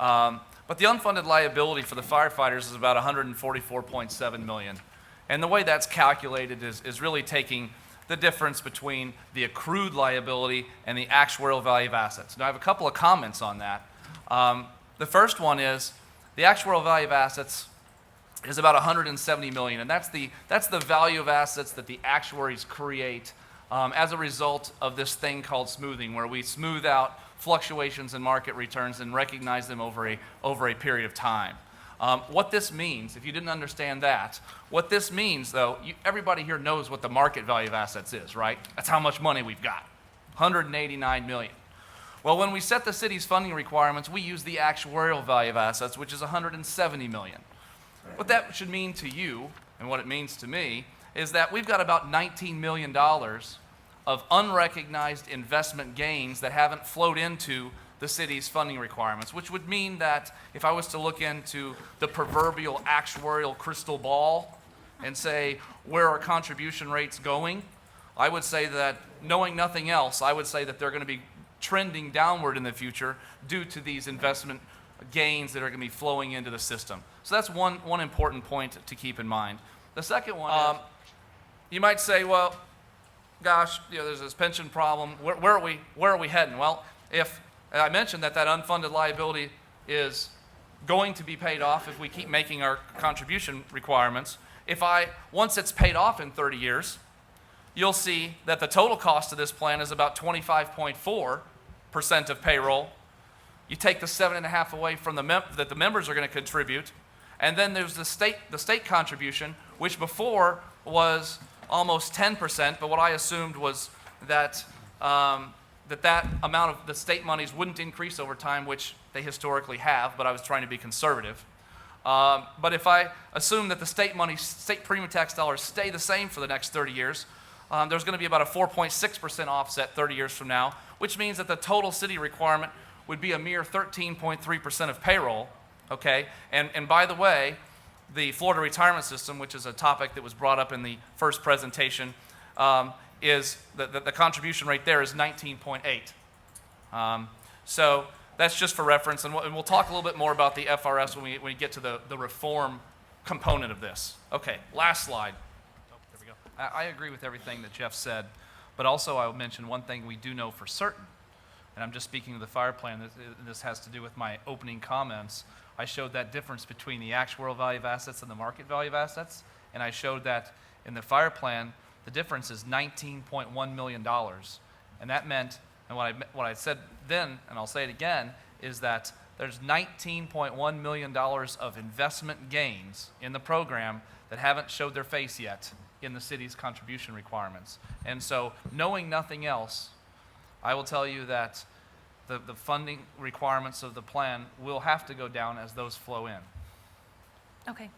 But the unfunded liability for the firefighters is about $144.7 million. And the way that's calculated is really taking the difference between the accrued liability and the actuarial value of assets. Now, I have a couple of comments on that. The first one is the actuarial value of assets is about $170 million, and that's the value of assets that the actuaries create as a result of this thing called smoothing, where we smooth out fluctuations in market returns and recognize them over a period of time. What this means, if you didn't understand that, what this means, though, everybody here knows what the market value of assets is, right? That's how much money we've got, $189 million. Well, when we set the city's funding requirements, we use the actuarial value of assets, which is $170 million. What that should mean to you, and what it means to me, is that we've got about $19 million of unrecognized investment gains that haven't flowed into the city's funding requirements, which would mean that if I was to look into the proverbial actuarial crystal ball and say, where are contribution rates going? I would say that, knowing nothing else, I would say that they're going to be trending downward in the future due to these investment gains that are going to be flowing into the system. So that's one important point to keep in mind. The second one, you might say, well, gosh, there's this pension problem. Where are we heading? Well, if I mentioned that unfunded liability is going to be paid off if we keep making our contribution requirements. Once it's paid off in 30 years, you'll see that the total cost of this plan is about 25.4% of payroll. You take the 7.5% away from that the members are going to contribute, and then there's the state contribution, which before was almost 10%, but what I assumed was that that amount of the state monies wouldn't increase over time, which they historically have, but I was trying to be conservative. But if I assume that the state premium tax dollars stay the same for the next 30 years, there's going to be about a 4.6% offset 30 years from now, which means that the total city requirement would be a mere 13.3% of payroll, okay? And by the way, the Florida retirement system, which is a topic that was brought up in the first presentation, is the contribution rate there is 19.8. So that's just for reference, and we'll talk a little bit more about the FRS when we get to the reform component of this. Okay, last slide. Oh, there we go. I agree with everything that Jeff said, but also I'll mention one thing we do know for certain, and I'm just speaking of the fire plan. This has to do with my opening comments. I showed that difference between the actuarial value of assets and the market value of assets, and I showed that in the fire plan, the difference is $19.1 million. And that meant, and what I said then, and I'll say it again, is that there's $19.1 million of investment gains in the program that haven't showed their face yet in the city's contribution requirements. And so, knowing nothing else, I will tell you that the funding requirements of the plan will have to go down as those flow in. Okay.